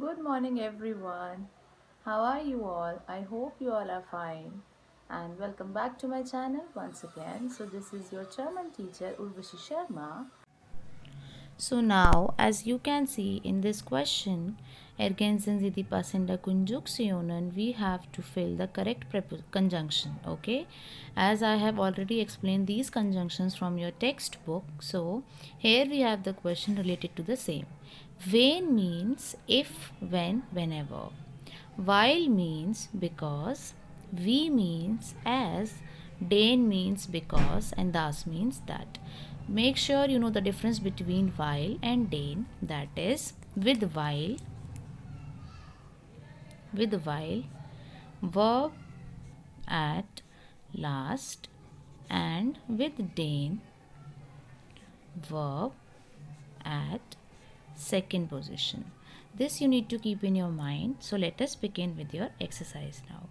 Good morning, everyone. How are you all? I hope you all are fine. And welcome back to my channel once again. So, this is your German teacher Urvashi Sharma. So, now as you can see in this question, ergänzen Sie die passende Konjunktionen, we have to fill the correct conjunction. Okay, as I have already explained these conjunctions from your textbook, so here we have the question related to the same. Wenn means if, when, whenever. Weil means because, wie means as, den means because, and das means that. Make sure you know the difference between while and den, that is with while, verb at last, and with den, verb at second position. This you need to keep in your mind. So let us begin with your exercise now.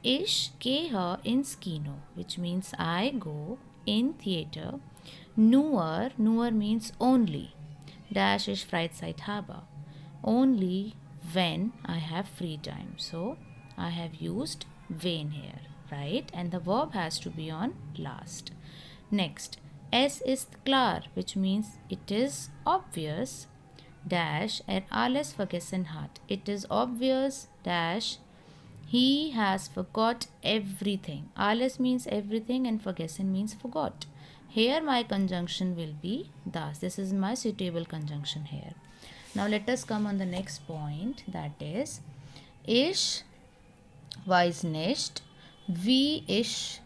Ich gehe ins Kino, which means I go in theater. Nur means only. Dash ich Freizeit habe. Only when I have free time. So I have used when here, right? And the verb has to be on last. Next, es ist klar, which means it is obvious. Dash alles vergessen hat. It is obvious. Dash he has forgot everything. Alles means everything and vergessen means forgot. Here my conjunction will be das. This is my suitable conjunction here. Now let us come on the next point, that is ich weiß nicht, wie ich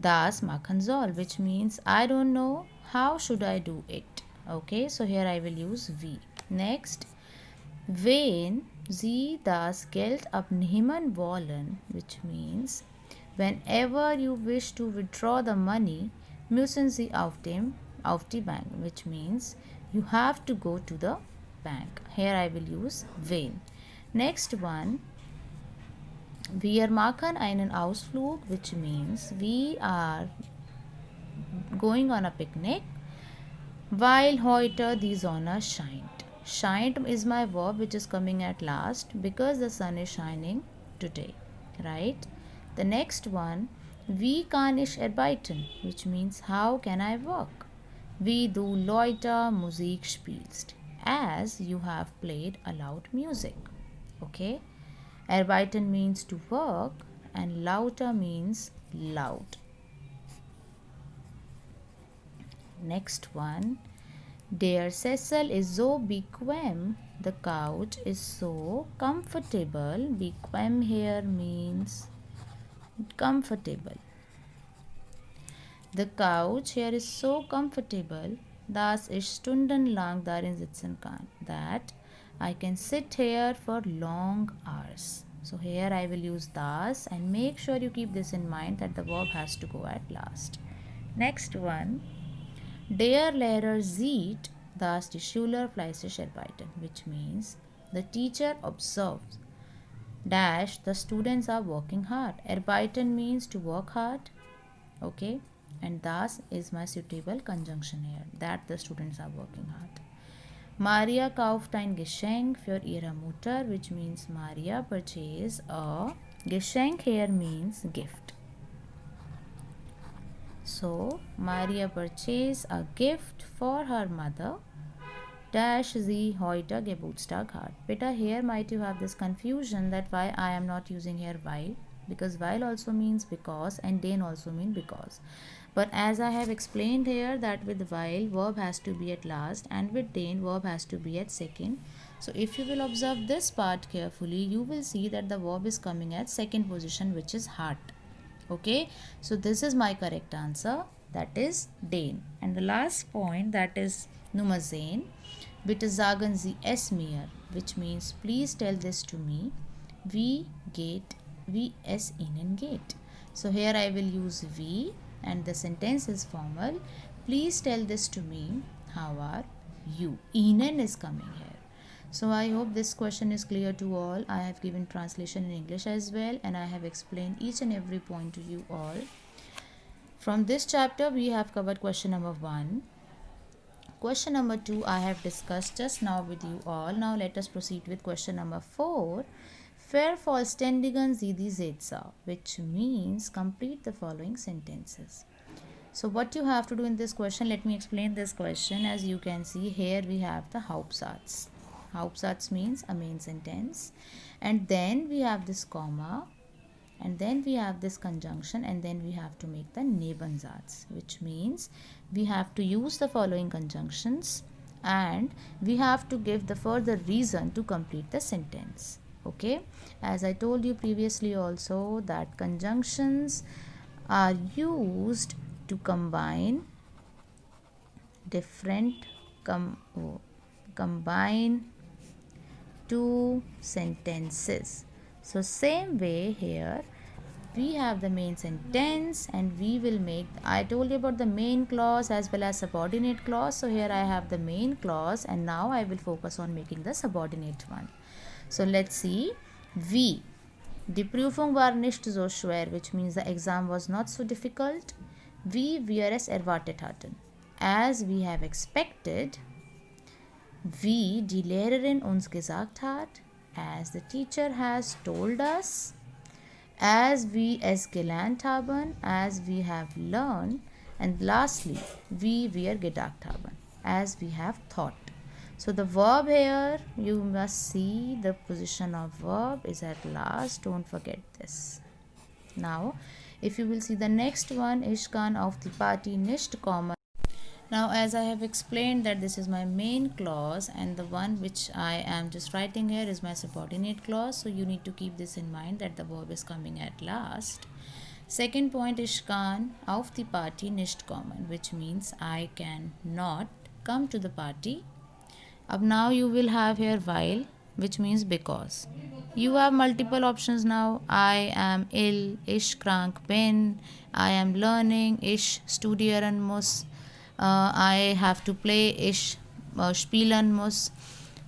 das machen soll, which means I don't know how should I do it. Okay, so here I will use wie. Next, wenn Sie das Geld abnehmen wollen, which means whenever you wish to withdraw the money, müssen Sie auf die Bank, which means you have to go to the bank. Here I will use wenn. Next one, wir machen einen Ausflug, which means we are going on a picnic, weil heute die Sonne scheint. Shined is my verb which is coming at last because the sun is shining today, right? The next one, wie kann ich arbeiten, which means how can I work? Wie du Leute Musik spielst, as you have played a loud music. Okay, arbeiten means to work and lauter means loud. Next one, der Sessel is so bequem. The couch is so comfortable. Bequem here means comfortable. The couch here is so comfortable, dass ich stundenlang darin sitzen kann. That I can sit here for long hours. So here I will use das, and make sure you keep this in mind that the verb has to go at last. Next one, der Lehrer sieht, dass die Schüler fleißig arbeiten, which means the teacher observes dash the students are working hard. Arbeiten means to work hard, okay, and das is my suitable conjunction here, that the students are working hard. Maria kauft ein Geschenk für ihre Mutter, which means Maria purchased a Geschenk here means gift. So Maria purchased a gift for her mother. Dash sie heute Geburtstag hat. Beta, here might you have this confusion that why I am not using here while, because while also means because and den also mean because. But as I have explained here that with while verb has to be at last and with den verb has to be at second. So if you will observe this part carefully, you will see that the verb is coming at second position, which is hat. Okay, so this is my correct answer, that is den. And the last point, that is Nummer 10. Bitte sagen Sie es mir, which means please tell this to me. Wie es Ihnen geht. So here I will use wie, and the sentence is formal. Please tell this to me. How are you? Ihnen is coming here. So I hope this question is clear to all. I have given translation in English as well, and I have explained each and every point to you all. From this chapter we have covered question number 1. Question number 2 I have discussed just now with you all. Now let us proceed with question number 4. Vervollständigen Sie die Sätze, which means complete the following sentences. So what you have to do in this question, let me explain this question. As you can see here, we have the Hauptsatz. Hauptsatz means a main sentence, and then we have this comma, and then we have this conjunction, and then we have to make the Nebensatz, which means we have to use the following conjunctions and we have to give the further reason to complete the sentence. Okay, as I told you previously also that conjunctions are used to combine combine two sentences. So same way here we have the main sentence and we will make, I told you about the main clause as well as subordinate clause. So here I have the main clause and now I will focus on making the subordinate one. So let's see. Wie. Die Prüfung war nicht so schwer, which means the exam was not so difficult. Wie wir es erwartet hatten. As we have expected. Wie die Lehrerin uns gesagt hat. As the teacher has told us. As we es gelernt haben. As we have learned. And lastly, wie wir gedacht haben. As we have thought. So the verb here, you must see the position of verb is at last. Don't forget this. Now, if you will see the next one, ich kann auf die Party nicht kommen. Now, as I have explained that this is my main clause and the one which I am just writing here is my subordinate clause. So you need to keep this in mind that the verb is coming at last. Second point, ich kann auf die Party nicht kommen, which means I can not come to the party. Up now you will have here weil, which means because. You have multiple options now. I am ill, ich krank bin, I am learning, ich studieren muss, I have to play, ich spielen muss.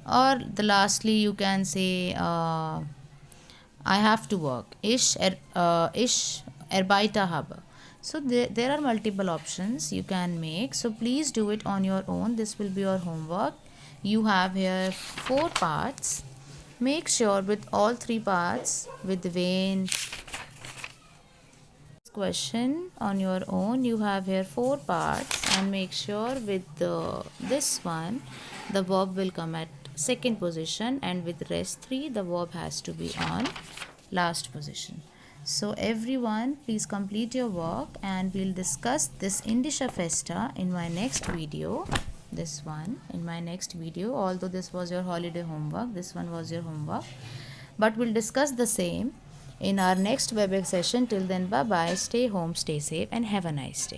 Or the lastly you can say I have to work, ich arbeite habe. So there are multiple options you can make. So please do it on your own. This will be your homework. You have here 4 parts. Make sure with all 3 parts with when. Question on your own. You have here 4 parts and make sure with this one the verb will come at second position and with rest 3 the verb has to be on last position. So everyone please complete your work and we'll discuss this Indische Feste in my next video. This one in my next video, although this was your holiday homework, this one was your homework, but we'll discuss the same in our next WebEx session. Till then, bye bye, stay home, stay safe and have a nice day.